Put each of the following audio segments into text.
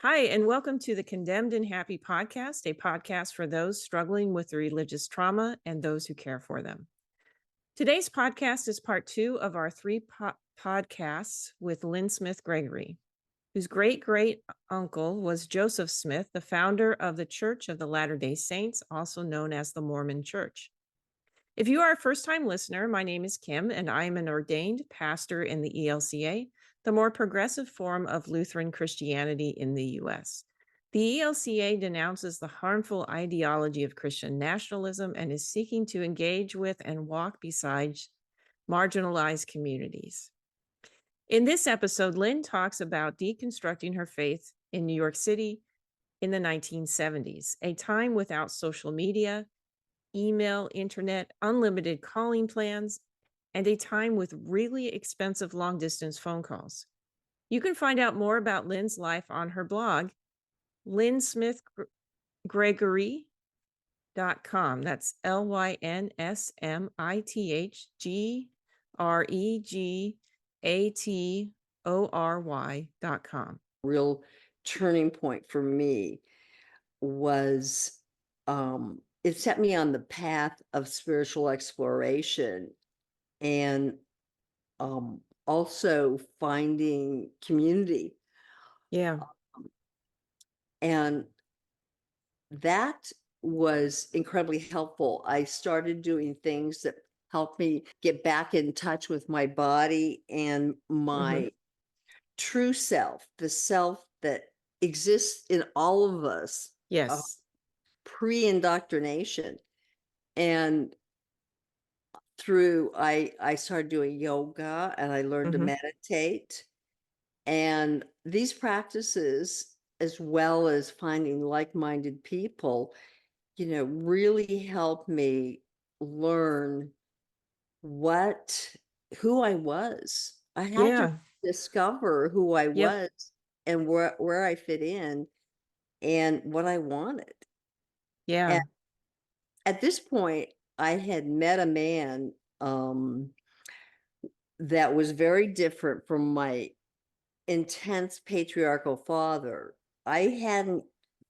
Hi, and welcome to the Condemned and Happy podcast, a podcast for those struggling with religious trauma and those who care for them. Today's podcast is part two of our three podcasts with Lyn Smith Gregory, whose great uncle was Joseph Smith, the founder of the Church of the Latter-day Saints, also known as the Mormon Church. If you are a first-time listener, my name is Kim, and I am an ordained pastor in the ELCA, the more progressive form of Lutheran Christianity in the U.S. The ELCA denounces the harmful ideology of Christian nationalism and is seeking to engage with and walk beside marginalized communities. In this episode, Lyn talks about deconstructing her faith in New York City in the 1970s, a time without social media, email, internet, unlimited calling plans, and a time with really expensive long-distance phone calls. You can find out more about Lyn's life on her blog, lynsmithgregory.com. That's LYNSMITHGREGATORY.com. Real turning point for me was it set me on the path of spiritual exploration and also finding community. Yeah. And that was incredibly helpful. I started doing things that helped me get back in touch with my body and my true self, the self that exists in all of us. Yes. Pre-indoctrination. And I started doing yoga and I learned to meditate. And these practices, as well as finding like-minded people, really helped me learn who I was. I had to discover who I was and where I fit in and what I wanted. Yeah. And at this point, I had met a man that was very different from my intense patriarchal father. I hadn't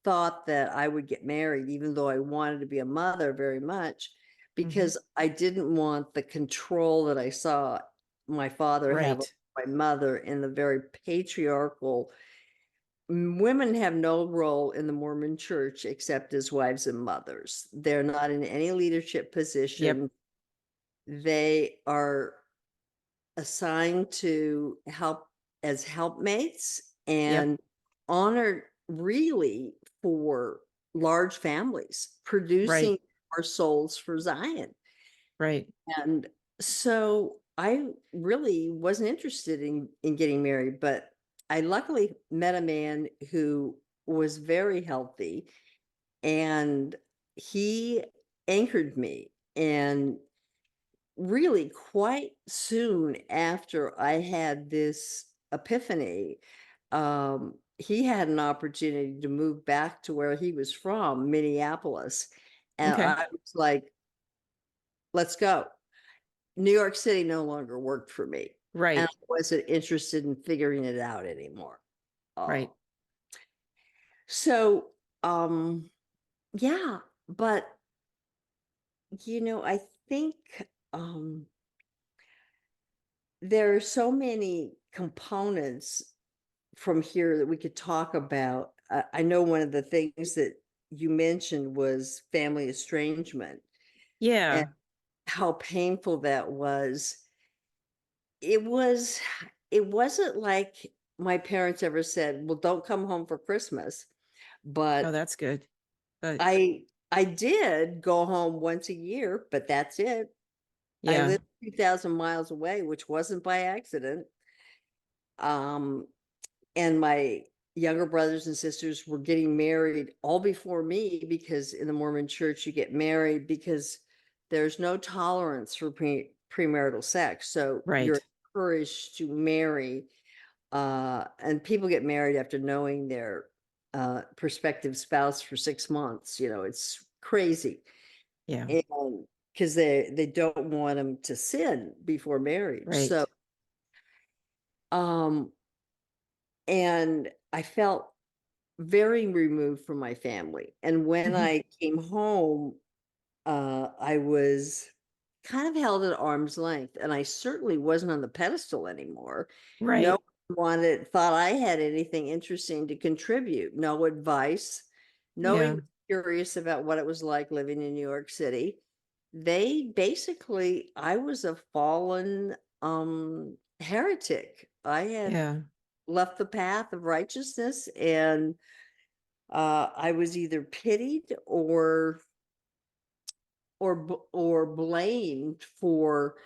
thought that I would get married, even though I wanted to be a mother very much, because I didn't want the control that I saw my father have over my mother in the very patriarchal. Women have no role in the Mormon Church except as wives and mothers. They're not in any leadership position. They are assigned to help as helpmates and honored really for large families, producing our souls for Zion. Right. And so I really wasn't interested in getting married, but I luckily met a man who was very healthy and he anchored me. And really quite soon after I had this epiphany, he had an opportunity to move back to where he was from, Minneapolis. And I was like, let's go. New York City no longer worked for me. Right. And I wasn't interested in figuring it out anymore. Right. So, yeah, but, I think there are so many components from here that we could talk about. I know one of the things that you mentioned was family estrangement. Yeah. And how painful that was. It wasn't like my parents ever said, well, don't come home for Christmas. But that's good. I did go home once a year, but that's it. I lived 2,000 miles away, which wasn't by accident. And my younger brothers and sisters were getting married all before me, because in the Mormon Church, you get married because there's no tolerance for premarital sex. So you're encouraged to marry, and people get married after knowing their prospective spouse for 6 months. It's crazy. Yeah. And because they don't want them to sin before marriage. So and I felt very removed from my family. And when Mhm. I came home, I was kind of held at arm's length, and I certainly wasn't on the pedestal anymore. No Right. one thought I had anything interesting to contribute, no advice. Nobody Yeah. was curious about what it was like living in New York City. They basically, I was a fallen heretic. I had Yeah. left the path of righteousness, and I was either pitied or blamed for,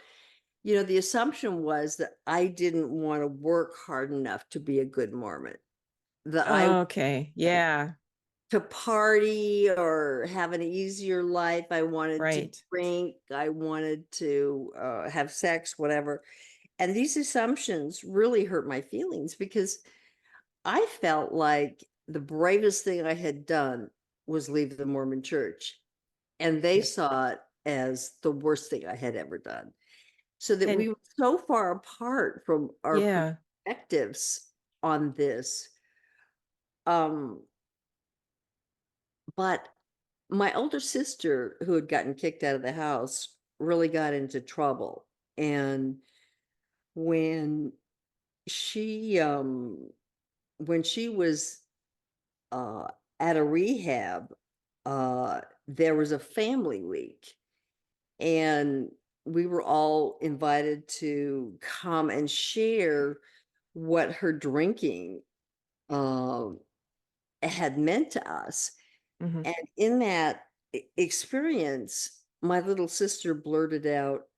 the assumption was that I didn't want to work hard enough to be a good Mormon, that I Okay. Yeah. to party or have an easier life. I wanted to Right. drink, I wanted to have sex, whatever. And these assumptions really hurt my feelings, because I felt like the bravest thing I had done was leave the Mormon Church. And they Yeah. saw it as the worst thing I had ever done. So that And we were so far apart from our yeah. perspectives on this. Um, but my older sister, who had gotten kicked out of the house, really got into trouble. And when she when she was uh at a rehab, there was a family week, and we were all invited to come and share what her drinking um had meant to us. Mhm. And in that experience, my little sister blurted out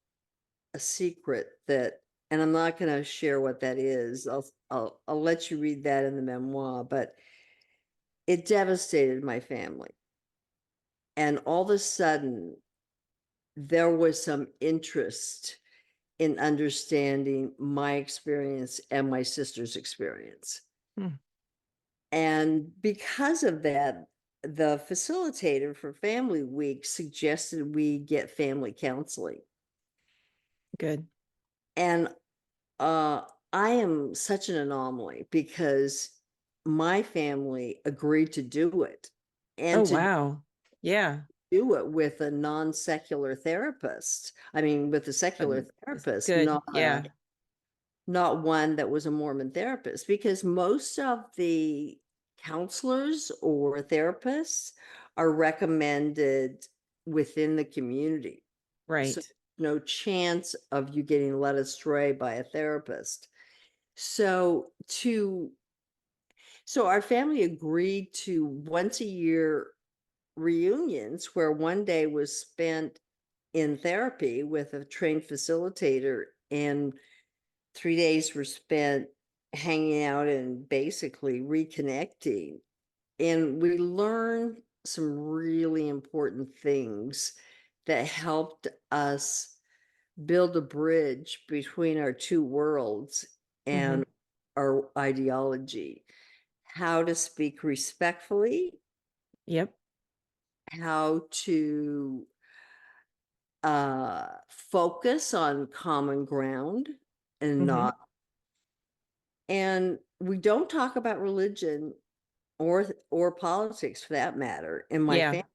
a secret that, and I'm not going to share what that is. I'll let you read that in the memoir, but it devastated my family. And all of a sudden, there was some interest in understanding my experience and my sister's experience. Mm. And because of that, the facilitator for Family Week suggested we get family counseling. Good. And uh, I am such an anomaly, because my family agreed to do it, Oh, and to wow. Yeah. do it with a non-secular therapist. I mean, with a secular therapist, Good. Yeah. not one that was a Mormon therapist, because most of the counselors or therapists are recommended within the community. So Right. no chance of you getting led astray by a therapist. So our family agreed to once a year reunions, where one day was spent in therapy with a trained facilitator, and 3 days were spent hanging out and basically reconnecting. And we learned some really important things that helped us build a bridge between our two worlds Mhm. and our ideology. How to speak respectfully, Yep. how to focus on common ground and Mhm. not, and we don't talk about religion or politics, for that matter, in my Yeah. family.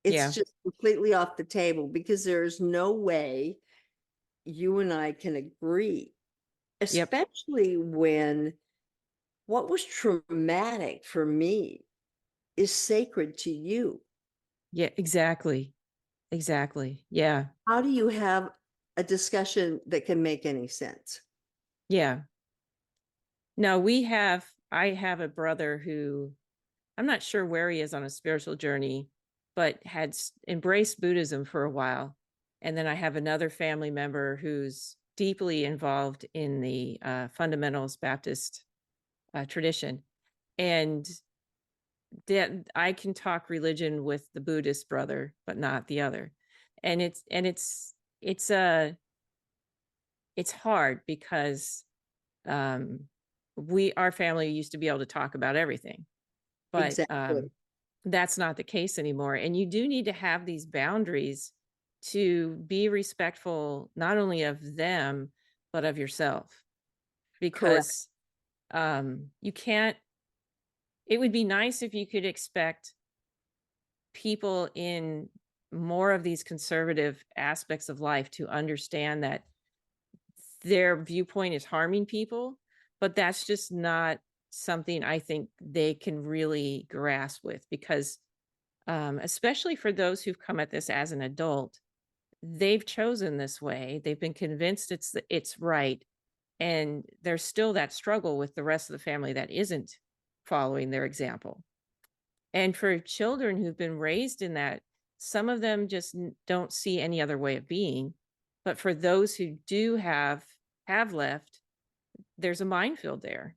It's Yeah. just completely off the table, because there's no way you and I can agree, Yep. especially when what was traumatic for me is sacred to you. Yeah. Exactly. Exactly. Yeah. How do you have a discussion that can make any sense? Yeah. No, I have a brother who I'm not sure where he is on a spiritual journey, but had embraced Buddhism for a while. And then I have another family member who's deeply involved in the fundamentalist Baptist tradition. And that I can talk religion with the Buddhist brother, but not the other. And it's it's hard because um our family used to be able to talk about everything, but Exactly. that's not the case anymore. And you do need to have these boundaries to be respectful not only of them but of yourself, Correct. because you can't it would be nice if you could expect people in more of these conservative aspects of life to understand that their viewpoint is harming people, but that's just not something I think they can really grasp with, because especially for those who've come at this as an adult, they've chosen this way. They've been convinced it's right, and there's still that struggle with the rest of the family that isn't following their example. And for children who've been raised in that, some of them just don't see any other way of being. But for those who do have left, there's a minefield there.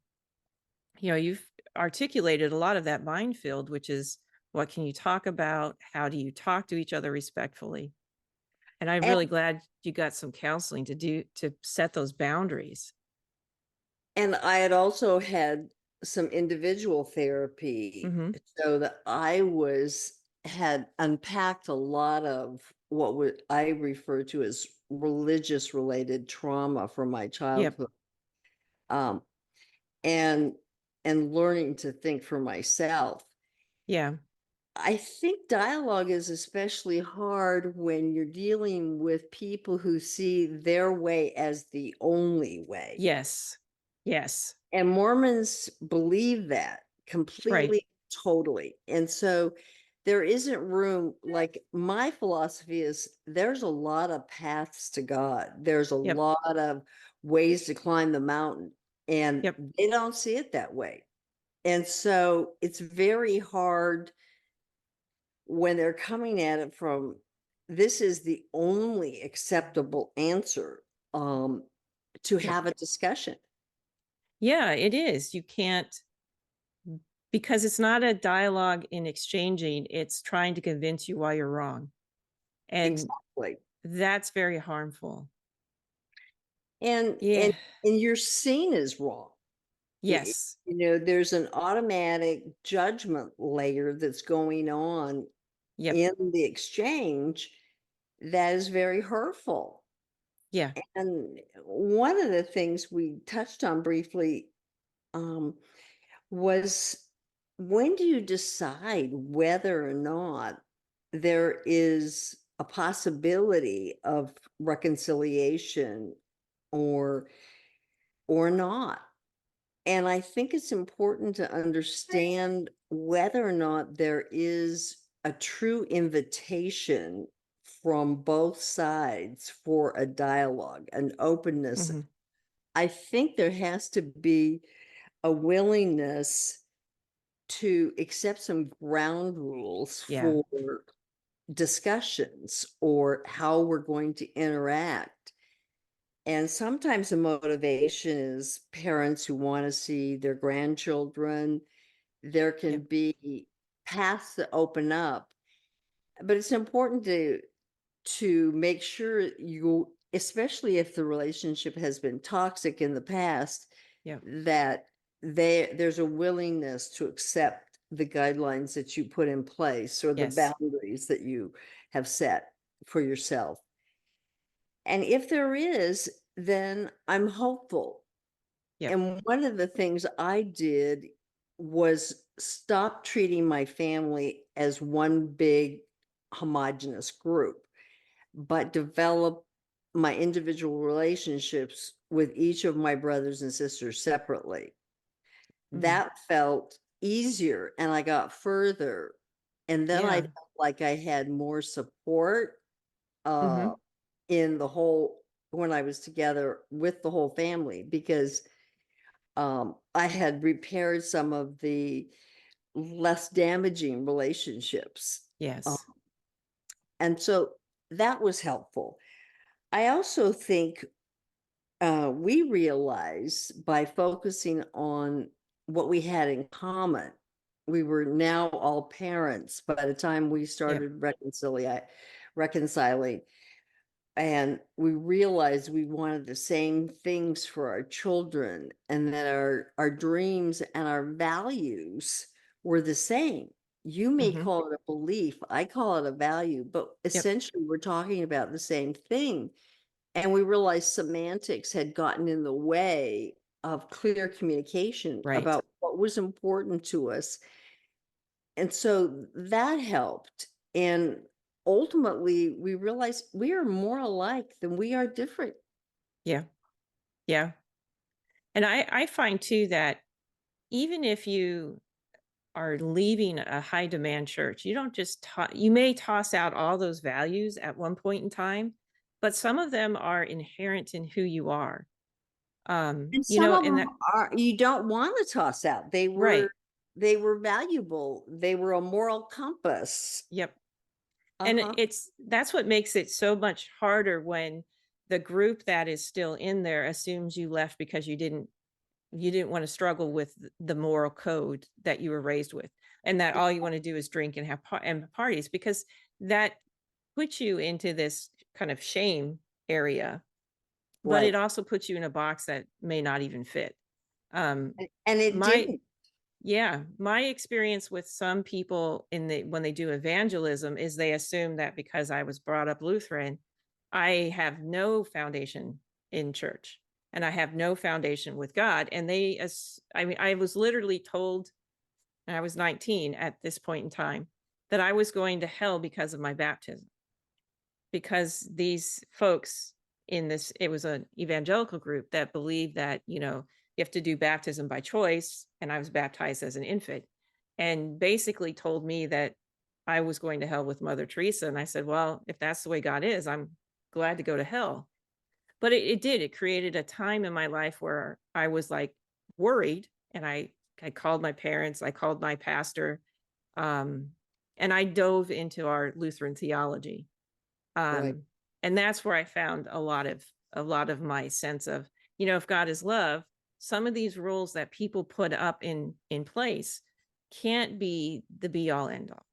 You've articulated a lot of that minefield, which is, what can you talk about? How do you talk to each other respectfully? And I'm And, really glad you got some counseling to set those boundaries. and I had also had some individual therapy Hmm. so that had unpacked a lot of what I refer to as religious related trauma from my Yep. childhood. Um, and learning to think for myself. Yeah. I think dialogue is especially hard when you're dealing with people who see their way as the only way. Yes. Yes. And Mormons believe that Right. completely, totally. And so there isn't room, like my philosophy is there's a lot of paths to God. There's a Yep. lot of ways to climb the mountain, and Yep. they don't see it that way. And so it's very hard when they're coming at it from this is the only acceptable answer, um, to Yep. have a discussion. Yeah, it is. You can't, because it's not a dialogue in exchanging, it's trying to convince you why you're wrong. And Exactly. that's very harmful. And Yeah. you're seen as wrong. Yes. There's an automatic judgment layer that's going on Yep. in the exchange that is very hurtful. Yeah. And one of the things we touched on briefly, um, was when do you decide whether or not there is a possibility of reconciliation or not? And I think it's important to understand whether or not there is a true invitation from both sides for a dialogue, an openness. Hmm. I think there has to be a willingness to accept some ground rules Yeah. for discussions or how we're going to interact. And sometimes the motivation is parents who want to see their grandchildren. There can Yep. be paths that open up, but it's important to make sure you, especially if the relationship has been toxic in the past, Yep. that there's a willingness to accept the guidelines that you put in place or the Yes. boundaries that you have set for yourself. And if there is, then I'm hopeful. Yep. And one of the things I did was stop treating my family as one big homogenous group, but develop my individual relationships with each of my brothers and sisters separately. Mm. That felt easier and I got further. And then I Yeah. felt like I had more support uh, Hmm. in the whole, when I was together with the whole family, because I had repaired some of the less damaging relationships. Uh, Yes. and so that was helpful. I also think we realized by focusing on what we had in common, we were now all parents by the time we Yep. started reconciling. And we realized we wanted the same things for our children and that our dreams and our values were the same. You may Hmm. call it a belief, I call it a value, but Yep. essentially we're talking about the same thing. And we realized semantics had gotten in the way of clear communication Right. about what was important to us. And so that helped. And ultimately, we realized we are more alike than we are different. Yeah. Yeah. And I find too that even if you are leaving a high demand church, you don't just you may toss out all those values at one point in time, but some of them are inherent in who you are. And You some know, of and them that are you don't want to toss out. right. They were valuable. They were a moral compass. Yep. And Uh-huh. that's what makes it so much harder when the group that is still in there assumes you left because you didn't want to struggle with the moral code that you were raised with, and that all you want to do is drink and have parties, because that puts you into this kind of shame area, but it Right. also puts you in a box that may not even fit. um And it my didn't. yeah, my experience with some people when they do evangelism is they assume that because I was brought up Lutheran, I have no foundation in church and I have no foundation with God. And I mean, I was literally told, and I was 19 at this point in time, that I was going to hell because of my baptism. Because these folks it was an evangelical group that believed that, you have to do baptism by choice. And I was baptized as an infant, and basically told me that I was going to hell with Mother Teresa. And I said, well, if that's the way God is, I'm glad to go to hell. But it created a time in my life where I was like worried. And I called my parents, I called my pastor, um, and I dove into our Lutheran theology. Right. um and that's where I found a lot of my sense of, if God is love, some of these rules that people put up in place can't be the be all end all.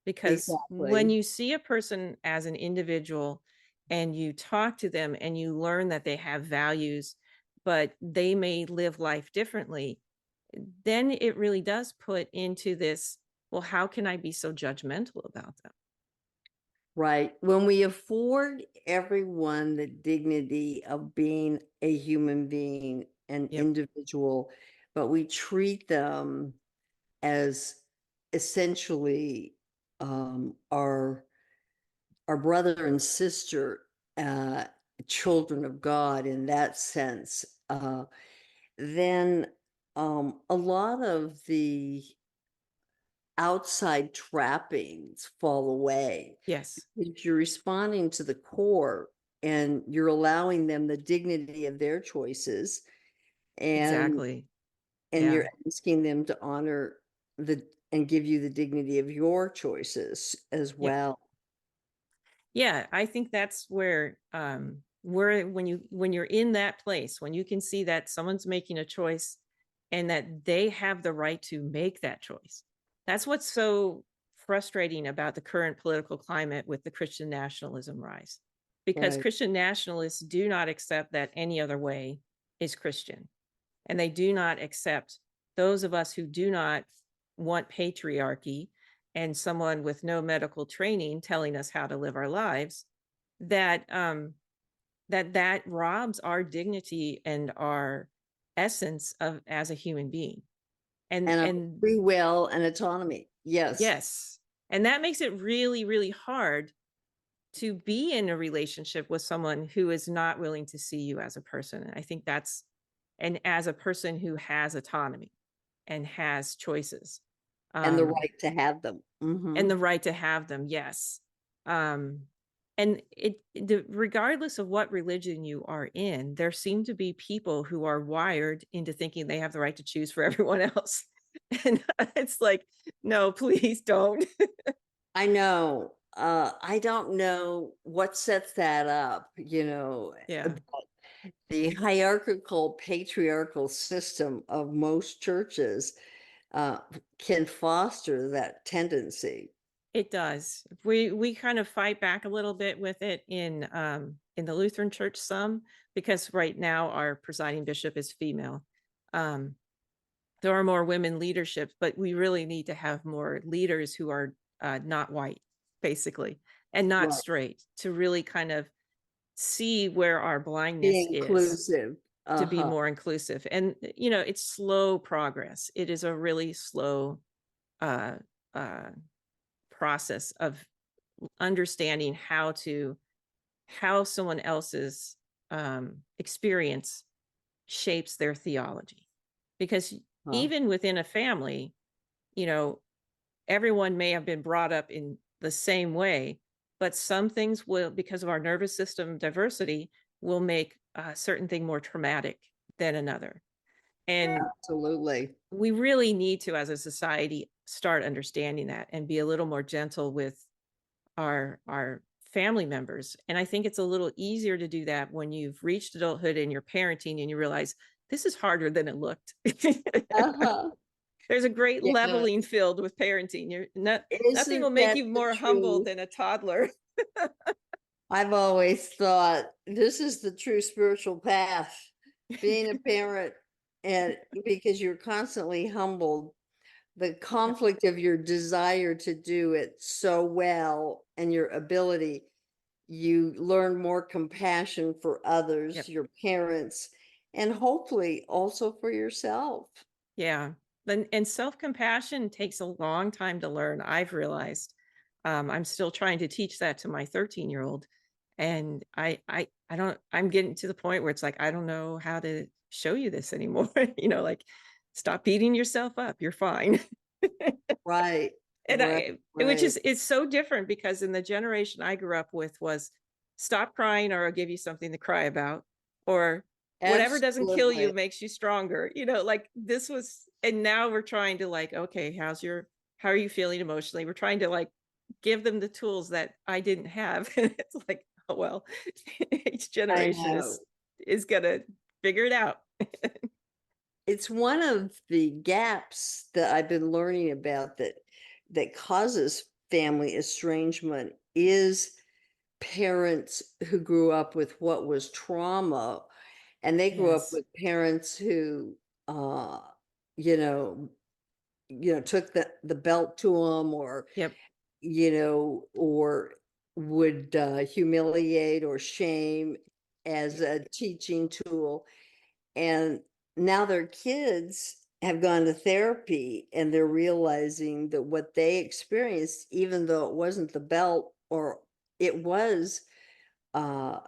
Because when Exactly. you see a person as an individual and you talk to them and you learn that they have values, but they may live life differently, then it really does put into this, well, how can I be so judgmental about them? Right. When we afford everyone the dignity of being a human being, an Yep. individual, but we treat them as essentially our brother and sister, uh, children of God in that sense, then a lot of the outside trappings fall away. Yes. If you're responding to the core and you're allowing them the dignity of their choices, and Exactly. you're Yeah. asking them to honor the and give you the dignity of your choices as Yep. well. Yeah, I think that's where when you're in that place, when you can see that someone's making a choice and that they have the right to make that choice. That's what's so frustrating about the current political climate with the Christian nationalism rise. Because Right. Christian nationalists do not accept that any other way is Christian. And they do not accept those of us who do not want patriarchy and someone with no medical training telling us how to live our lives, that that robs our dignity and our essence of as a human being. and And of and free will and autonomy. Yes. yes, and that makes it really, really hard to be in a relationship with someone who is not willing to see you as a person. And I think that's, and as a person who has autonomy and has choices, And the um right to have them. and Hmm. the right to have them. Yes. um and regardless of what religion you are in, there seem to be people who are wired into thinking they have the right to choose for everyone else. And it's like, no, please don't. I know. I don't know what sets that up, Yeah. the hierarchical, patriarchal system of most churches uh, can foster that tendency. It does. We kind of fight back a little bit with it in the Lutheran Church some, because right now our presiding bishop is female. Um, there are more women leaderships, but we really need to have more leaders who are not white, basically, and not Right. straight, to really kind of see where our Be blindness is. inclusive. to be Uh-huh. more inclusive. And, it's slow progress. It is a really slow uh, uh, process of understanding how someone else's experience shapes their theology. Because Huh. even within a family, you know, everyone may have been brought up in the same way, but some things will, because of our nervous system diversity, will make a certain thing more traumatic than another. And Absolutely. we really need to, as a society, start understanding that and be a little more gentle with our family members. And I think it's a little easier to do that when you've reached adulthood and you're parenting and you realize this is harder than it looked. Uh-huh. There's a great Yeah. leveling field with parenting. You're not Nothing will Isn't make that you the more humble truth? than a toddler. I've always thought this is the true spiritual path, being a parent, and because you're constantly humbled, the Yep. conflict of your desire to do it so well and your ability, you learn more compassion for others, Yep. your parents, and hopefully also for yourself. Yeah. And self-compassion takes a long time to learn, I've realized. I'm still trying to teach that to my 13-year-old. And I'm getting to the point where it's like, I don't know how to show you this anymore. Like, stop beating yourself up. You're fine. Right, And right, which right. is, it's so different because in the generation I grew up with was stop crying or I'll give you something to cry about, or whatever doesn't kill Absolutely. you makes you stronger. Like this was, and now we're trying to like, okay, how are you feeling emotionally? We're trying to like give them the tools that I didn't have. And it's like, oh, well, each I generation know. is gonna figure it out. It's one of the gaps that I've been learning about that causes family estrangement is parents who grew up with what was trauma, and they grew up Yes. with parents who you know took the belt to them, or Yep. or would humiliate or shame as Yep. a teaching tool. And now their kids have gone to therapy and they're realizing that what they experienced, even though it wasn't the belt, or it was uh,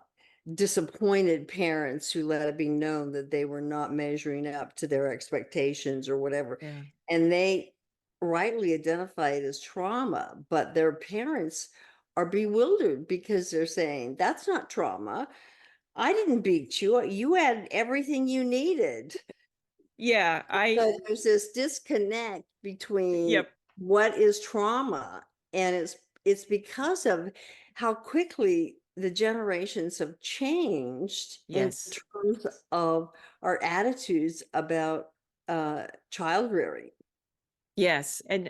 disappointed parents who let it be known that they were not measuring up to their expectations or whatever. Yeah. And they rightly identify it as trauma, but their parents are bewildered because they're saying, that's not trauma. I didn't beat you. You had everything you needed. Yeah. So there's this disconnect between Yep. what is trauma, and it's because of how quickly the generations have changed in Yes. terms of our attitudes about child rearing. Yes, and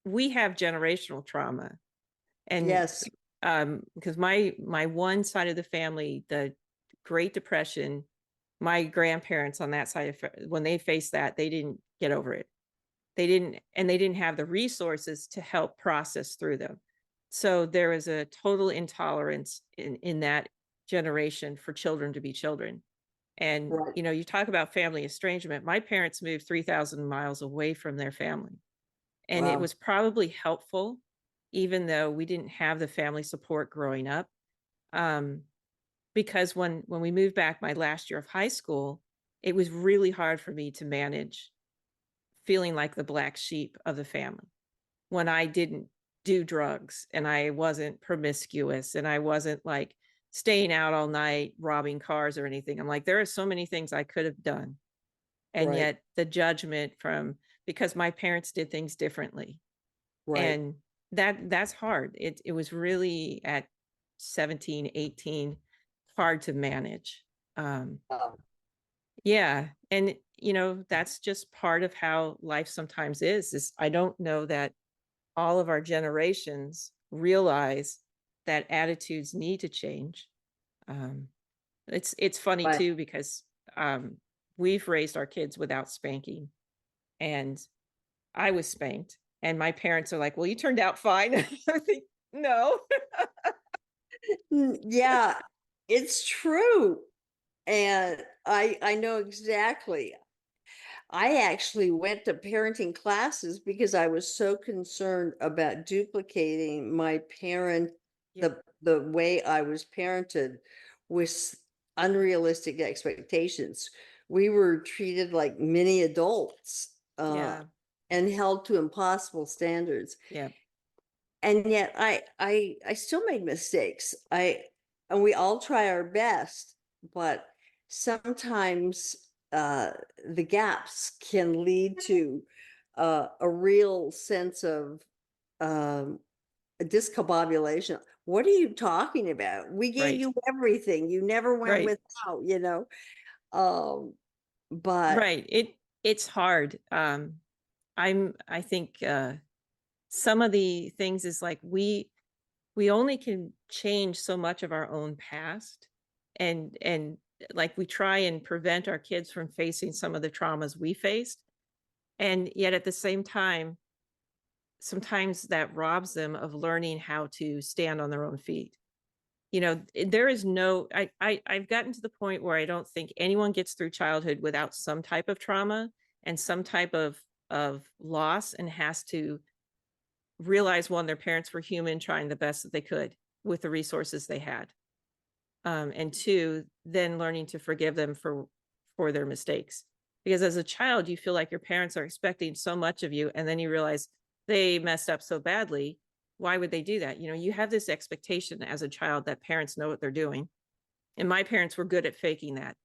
we have generational trauma. And Yes, because my one side of the family, the Great Depression, my grandparents on that side when they faced that, they didn't get over it. They didn't have the resources to help process through them. So there was a total intolerance in that generation for children to be children. And right, you talk about family estrangement. My parents moved 3,000 miles away from their family. And it wow, was probably helpful, even though we didn't have the family support growing up. Um, because when we moved back my last year of high school, it was really hard for me to manage feeling like the black sheep of the family when I didn't do drugs and I wasn't promiscuous and I wasn't like staying out all night robbing cars or anything. I'm like, there are so many things I could have done. And right, yet the judgment from, because my parents did things differently, right. and that's hard. It was really at 17, 18, hard to manage. Wow. Yeah, and that's just part of how life sometimes is I don't know that all of our generations realize that attitudes need to change. um it's funny Right. too because um we've raised our kids without spanking, and I was spanked, and my parents are like, well, you turned out fine. I think, no. Yeah, it's true. And I know exactly. I actually went to parenting classes because I was so concerned about duplicating my parent, Yeah. the way I was parented with unrealistic expectations. We were treated like mini adults, Yeah. and held to impossible standards. Yeah. And yet I still made mistakes. And we all try our best, but sometimes the gaps can lead to a real sense of um discombobulation. What are you talking about? We gave Right. you everything. You never went Right. without, you know. Um, but Right. It's hard. I think some of the things is like we only can change so much of our own past, and like we try and prevent our kids from facing some of the traumas we faced, and yet at the same time sometimes that robs them of learning how to stand on their own feet. There is no I've gotten to the point where I don't think anyone gets through childhood without some type of trauma and some type of loss, and has to realize, one, their parents were human trying the best that they could with the resources they had, and two, then learning to forgive them for their mistakes, because as a child you feel like your parents are expecting so much of you, and then you realize they messed up so badly. Why would they do that? You have this expectation as a child that parents know what they're doing, and my parents were good at faking that.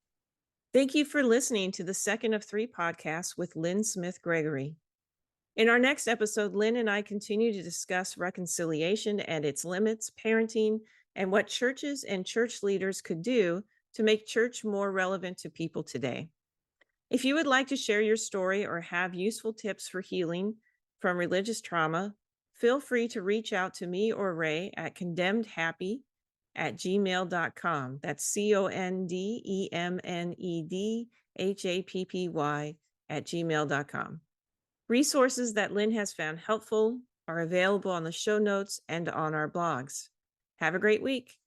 Thank you for listening to the second of 3 podcasts with Lyn Smith Gregory. In our next episode, Lyn and I continue to discuss reconciliation and its limits, parenting, and what churches and church leaders could do to make church more relevant to people today. If you would like to share your story or have useful tips for healing from religious trauma, feel free to reach out to me or Ray at condemnedhappy@gmail.com. That's condemnedhappy@gmail.com. Resources that Lyn has found helpful are available on the show notes and on our blogs. Have a great week.